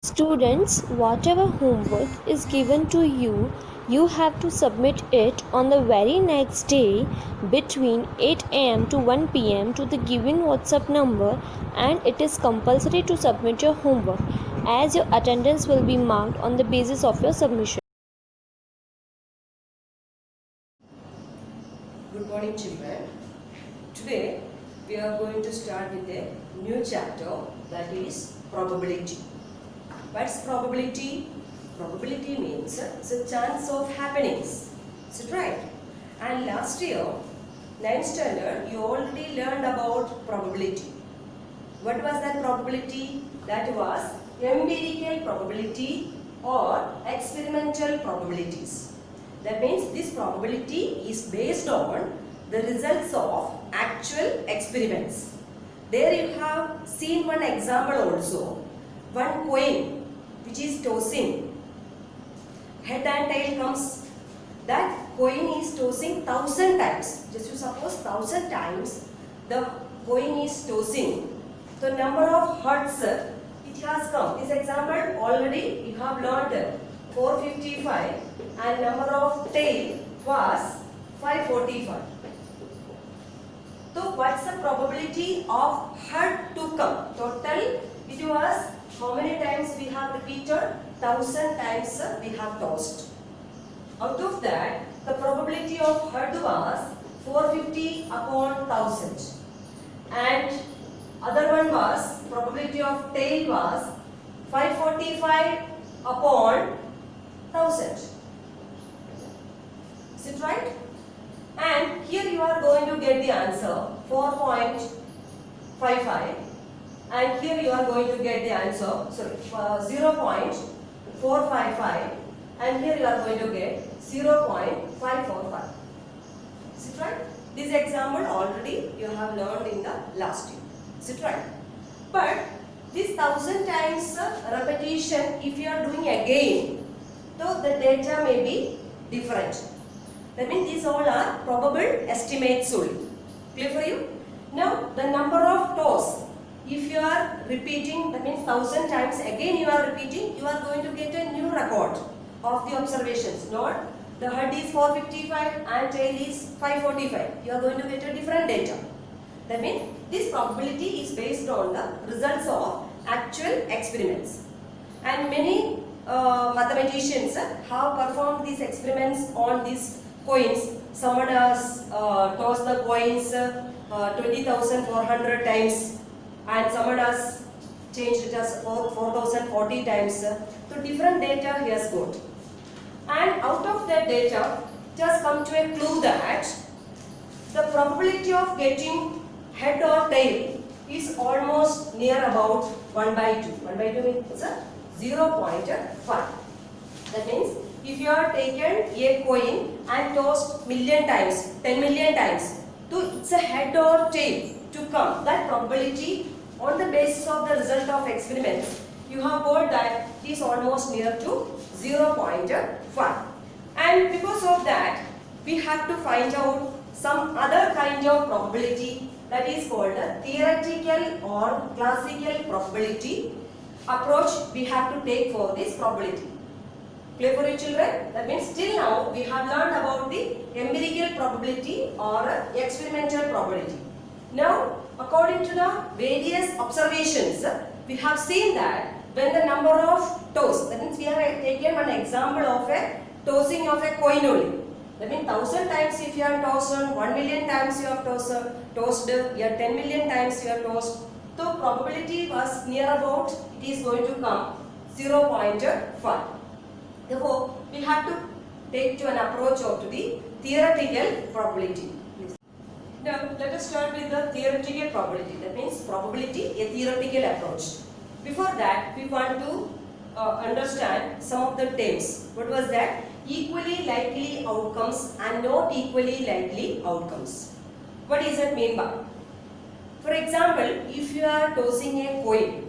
Students, whatever homework is given to you, you have to submit it on the very next day between 8 am to 1 pm to the given WhatsApp number, and it is compulsory to submit your homework as your attendance will be marked on the basis of your submission. Good morning, children. Today we are going to start with a new chapter, that is probability. What's probability? Probability means it's a chance of happenings. Is it right? And last year, 9th standard, you already learned about probability. What was that probability? That was empirical probability or experimental probabilities. That means this probability is based on the results of actual experiments. There you have seen one example also. One coin which is tossing, head and tail comes. That coin is tossing 1000 times. Just you suppose 1000 times the coin is tossing. The number of heads it has come. This example already you have learned 455 and number of tail was 545. So what's the probability of head to come? Total it was how many times we have repeated? 1000 times we have tossed. Out of that, the probability of head was 450 upon 1000. And other one was, probability of tail was 545 upon 1000. Is it right? And here you are going to get the answer 4.55, and here you are going to get the answer 0.455, and here you are going to get 0.545. Is it right? This example already you have learned in the last year. Is it right? But this 1000 times repetition, if you are doing again, so the data may be different. That means these all are probable estimates only. Clear for you? Now the number of toss, if you are repeating, that means 1000 times again you are repeating, you are going to get a new record of the observations. Not the head is 455 and tail is 545. You are going to get a different data. That means this probability is based on the results of actual experiments. And many mathematicians have performed these experiments on these coins. Someone has tossed the coins 20,400 times, and someone has changed it as 4,040 times. So different data he has got. And out of that data, it has come to a clue that the probability of getting head or tail is almost near about 1 by 2. 1 by 2 means 0.5. That means if you are taken a coin and tossed million times, 10 million times, so it's a head or tail to come. That probability on the basis of the result of experiments, you have got that it is almost near to 0.5. And because of that, we have to find out some other kind of probability, that is called a theoretical or classical probability approach we have to take for this probability. Clear for you, children? That means till now we have learned about the empirical probability or experimental probability. Now, according to the various observations, we have seen that when the number of toss, that means we have taken one example of a tossing of a coin only. That means 1000 times if you have tossed, 1 million times you have tossed, 10 million times you have tossed. So probability was near about, it is going to come 0.5. Therefore, we have to take to an approach of the theoretical probability. Now, let us start with the theoretical probability. That means probability, a theoretical approach. Before that, we want to understand some of the terms. What was that? Equally likely outcomes and not equally likely outcomes. What does that mean by? For example, if you are tossing a coin,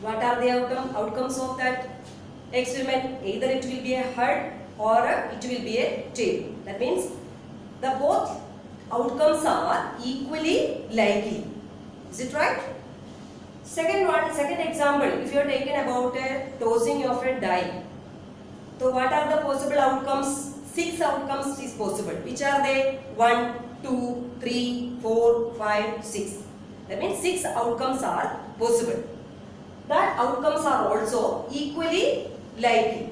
what are the outcomes of that experiment? Either it will be a head or it will be a tail. That means the both outcomes are equally likely. Is it right? Second one, one second example, if you are taken about a tossing of a die. So what are the possible outcomes? 6 outcomes is possible. Which are they? 1, 2, 3, 4, 5, 6. That means 6 outcomes are possible. That outcomes are also equally likely.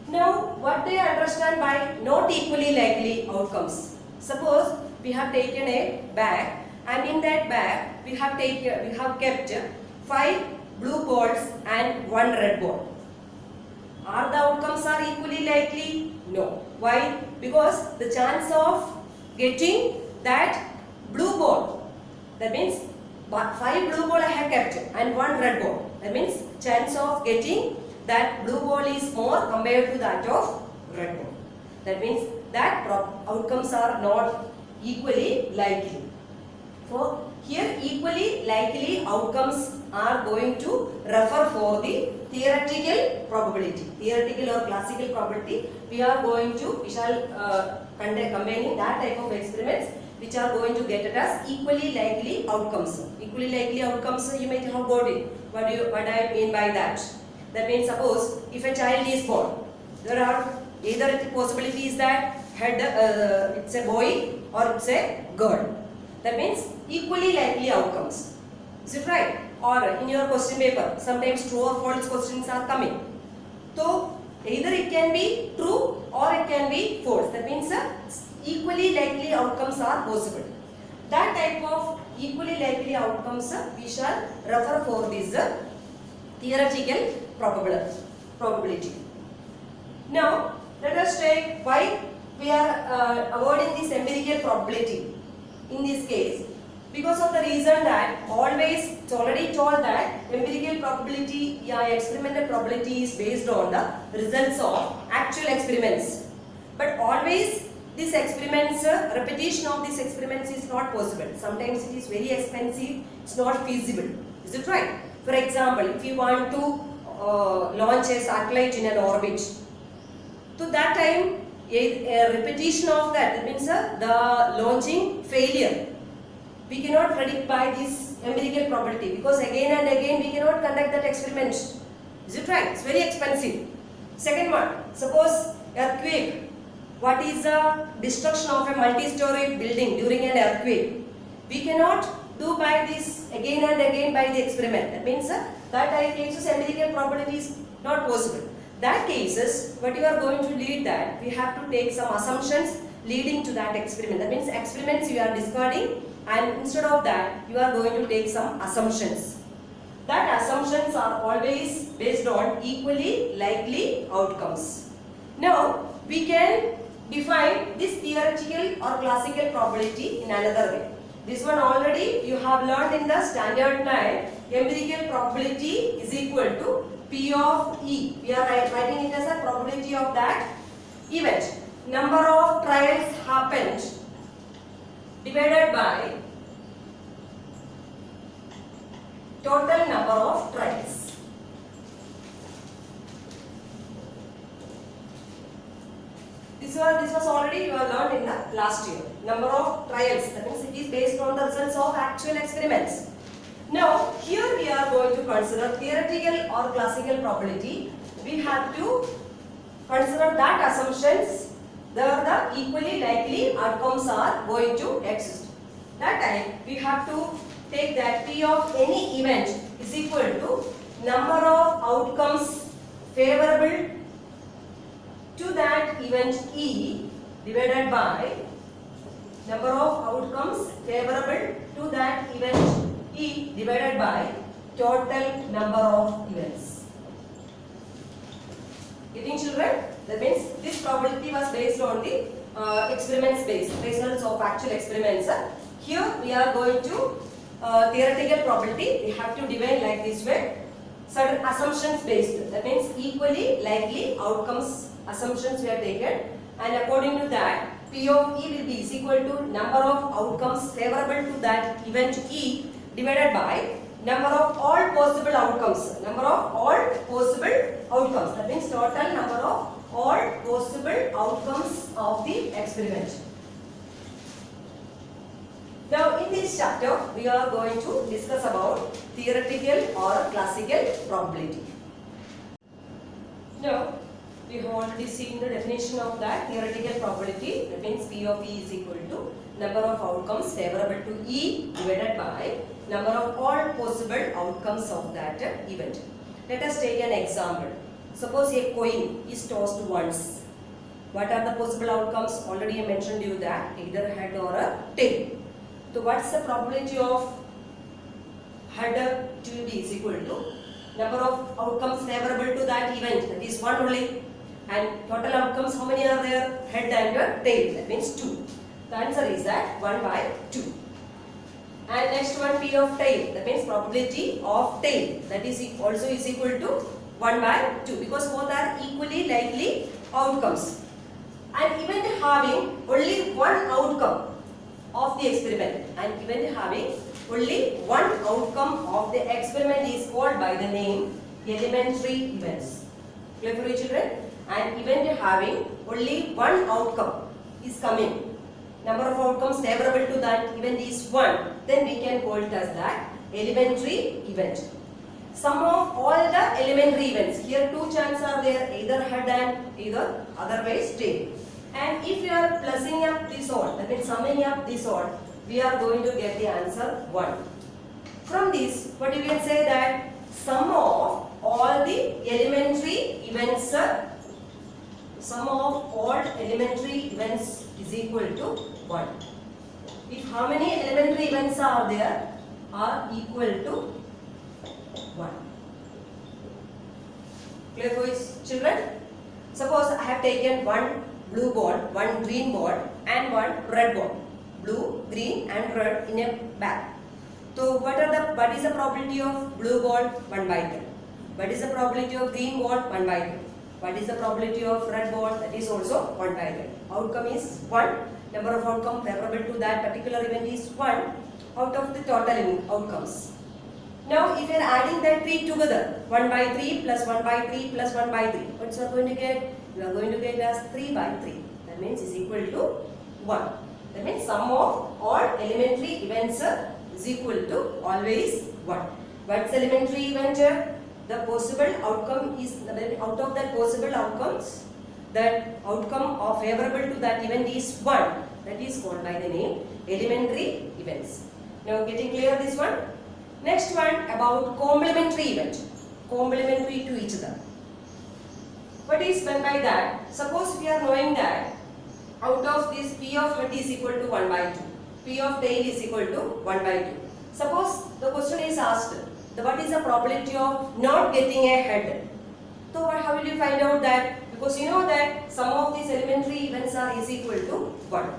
Now, what do you understand by not equally likely outcomes? Suppose we have taken a bag, and in that bag we have kept 5 blue balls and 1 red ball. Are the outcomes are equally likely? No. Why? Because the chance of getting that blue ball, that means 5 blue ball I have kept and 1 red ball. That means chance of getting that blue ball is more compared to that of red ball. That means that outcomes are not equally likely. So here equally likely outcomes are going to refer for the theoretical probability. Theoretical or classical probability, we shall combining that type of experiments which are going to get us equally likely outcomes. Equally likely outcomes, you might have got it. What I mean by that? That means suppose if a child is born, there are either possibilities that it's a boy or it's a girl. That means equally likely outcomes. Is it right? Or in your question paper, sometimes true or false questions are coming. So either it can be true or it can be false. That means equally likely outcomes are possible. That type of equally likely outcomes we shall refer for this theoretical probability. Now let us take why we are avoiding this empirical probability in this case. Because of the reason that always, it's already told that empirical probability, experimental probability is based on the results of actual experiments. But always these experiments, repetition of these experiments is not possible. Sometimes it is very expensive, it's not feasible. Is it right? For example, if you want to launch a satellite in an orbit, to that time a repetition of that means the launching failure. We cannot predict by this empirical probability because again and again we cannot conduct that experiment. Is it right? It's very expensive. Second one, suppose earthquake. What is the destruction of a multi-story building during an earthquake? We cannot do by this again and again by the experiment. That means that cases empirical probability is not possible. That cases, what you are going to lead that, we have to take some assumptions leading to that experiment. That means experiments you are discarding, and instead of that you are going to take some assumptions. That assumptions are always based on equally likely outcomes. Now we can define this theoretical or classical probability in another way. This one already you have learned in the standard 9. Empirical probability is equal to P of E. We are writing it as a probability of that event. Number of trials happened divided by total number of trials. This was already you have learned in the last year. Number of trials, that means it is based on the results of actual experiments. Now here we are going to consider theoretical or classical probability. We have to consider that assumptions the equally likely outcomes are going to exist. That time we have to take that P of any event is equal to number of outcomes favorable to that event E divided by number of outcomes favorable to that event E divided by total number of events. Getting children? That means this probability was based on the experiments based results of actual experiments. Here we are going to theoretical probability. We have to divide like this way. Certain assumptions based. That means equally likely outcomes assumptions we have taken, and according to that P of E will be is equal to number of outcomes favorable to that event E divided by number of all possible outcomes. Number of all possible outcomes. That means total number of all possible outcomes of the experiment. Now in this chapter we are going to discuss about theoretical or classical probability. Now, we have already seen the definition of that theoretical probability. That means P of E is equal to number of outcomes favorable to E divided by number of all possible outcomes of that event. Let us take an example. Suppose a coin is tossed once. What are the possible outcomes? Already I mentioned you that either head or a tail. So what's the probability of head to be is equal to number of outcomes favorable to that event, that is 1 only, and total outcomes how many are there? Head and tail, that means 2. The answer is that 1 by 2. And next one, P of tail, that means probability of tail, that is also is equal to 1 by 2, because both are equally likely outcomes. And even having only one outcome of the experiment, and even having only one outcome of the experiment is called by the name elementary events. Clear for you children? And event having only one outcome is coming. Number of outcomes favorable to that event is 1. Then we can call it as that elementary event. Sum of all the elementary events. Here two chances are there, either head and either otherwise tail. And if you are plussing up this all, that means summing up this all, we are going to get the answer 1. From this, what you can say that sum of all the elementary events, sum of all elementary events is equal to 1. If how many elementary events are there are equal to 1. Clear for you children? Suppose I have taken one blue ball, one green ball and one red ball. Blue, green and red in a bag. So what is the probability of blue ball? 1 by 10. What is the probability of green ball? 1 by 10. What is the probability of red ball? That is also 1 by 10. Outcome is 1. Number of outcome favorable to that particular event is 1 out of the total outcomes. Now if you are adding that 3 together, 1 by 3 plus 1 by 3 plus 1 by 3. What you are going to get? You are going to get as 3 by 3. That means is equal to 1. That means sum of all elementary events is equal to always 1. What's elementary event? The possible outcome is, out of that possible outcomes, that outcome of favorable to that event is 1. That is called by the name elementary events. Now getting clear this one? Next one about complementary event. Complementary to each other. What is meant by that? Suppose we are knowing that out of this P of head is equal to 1 by 2. P of tail is equal to 1 by 2. Suppose the question is asked, what is the probability of not getting a head? So how will you find out that? Because you know that some of these elementary events are is equal to 1.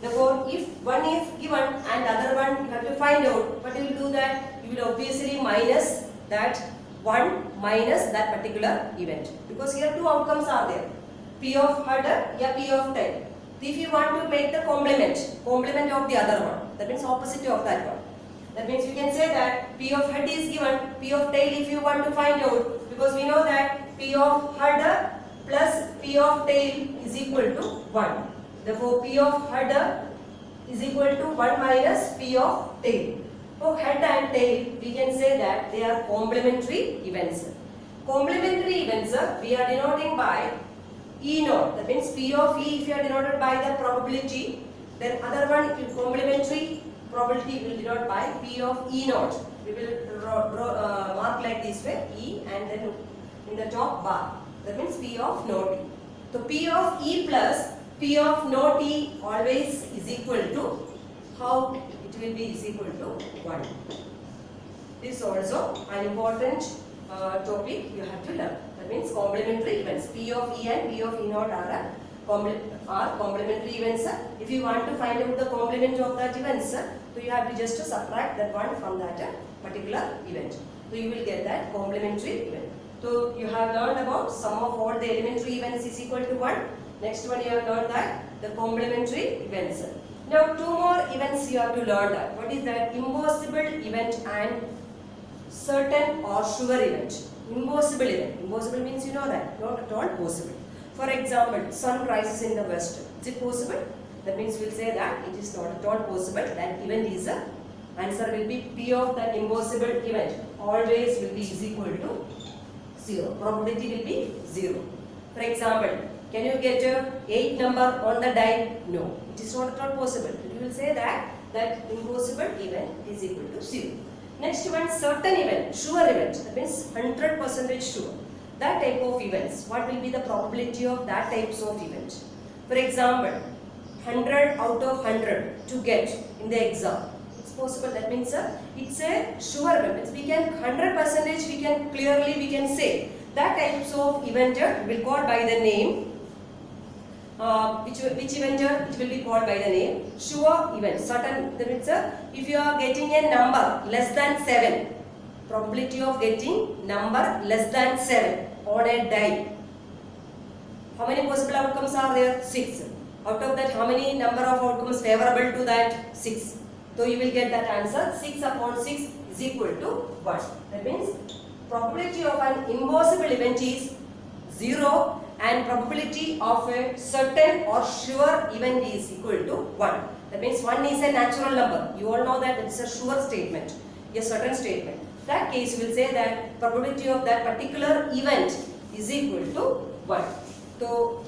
Therefore, if one is given and other one you have to find out, what you will do that? You will obviously minus that 1 minus that particular event. Because here two outcomes are there. P of head, yeah, P of tail. If you want to make the complement of the other one, that means opposite of that one. That means you can say that P of head is given, P of tail if you want to find out, because we know that P of head plus P of tail is equal to 1. Therefore, P of head is equal to 1 minus P of tail. For head and tail, we can say that they are complementary events. Complementary events we are denoting by E naught. That means P of E, if you are denoted by the probability, then other one complementary probability will denote by P of E naught. We will mark like this way, E, and then in the top bar. That means P of naught E. So P of E plus P of naught E always is equal to, how it will be, is equal to 1. This is also an important topic you have to learn. That means complementary events. P of E and P of E naught are complementary events. If you want to find out the complement of that events, so you have to just subtract that one from that particular event. So you will get that complementary event. So you have learned about sum of all the elementary events is equal to 1. Next one you have learned that the complementary events. Now two more events you have to learn that. What is that? Impossible event and certain or sure event. Impossible event. Impossible means you know that. Not at all possible. For example, sun rises in the west. Is it possible? That means we will say that it is not at all possible. That event is Answer will be P of that impossible event always will be is equal to 0. Probability will be 0. For example, can you get 8 number on the die? No, it is not at all possible. You will say that impossible event is equal to 0. Next one, certain event, sure event, that means 100% sure. That type of events, what will be the probability of that types of event? For example, 100 out of 100 to get in the exam. It's possible. That means it's a sure event. We can 100% we can clearly say that types of event will called by the name. Which event it will be called by the name sure event. Certain, that means if you are getting a number less than 7, probability of getting number less than 7 on a die. How many possible outcomes are there? 6. Out of that, how many number of outcomes favorable to that? 6. So you will get that answer 6 upon 6 is equal to 1. That means probability of an impossible event is 0 and probability of a certain or sure event is equal to 1. That means 1 is a natural number. You all know that it's a sure statement, a certain statement. That case will say that probability of that particular event is equal to 1. So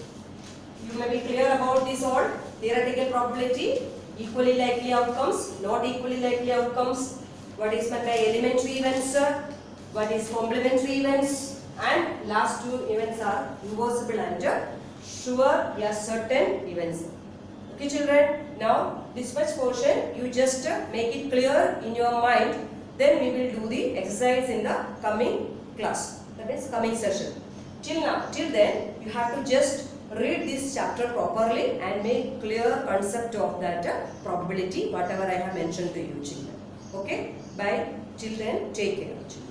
you may be clear about this all. Theoretical probability, equally likely outcomes, not equally likely outcomes, what is meant by elementary events, what is complementary events, and last two events are impossible and sure, yes, certain events. Okay children, now this much portion you just make it clear in your mind, then we will do the exercise in the coming class, that means coming session. Till then you have to just read this chapter properly and make clear concept of that probability, whatever I have mentioned to you children. Okay, bye. Till then, take care children.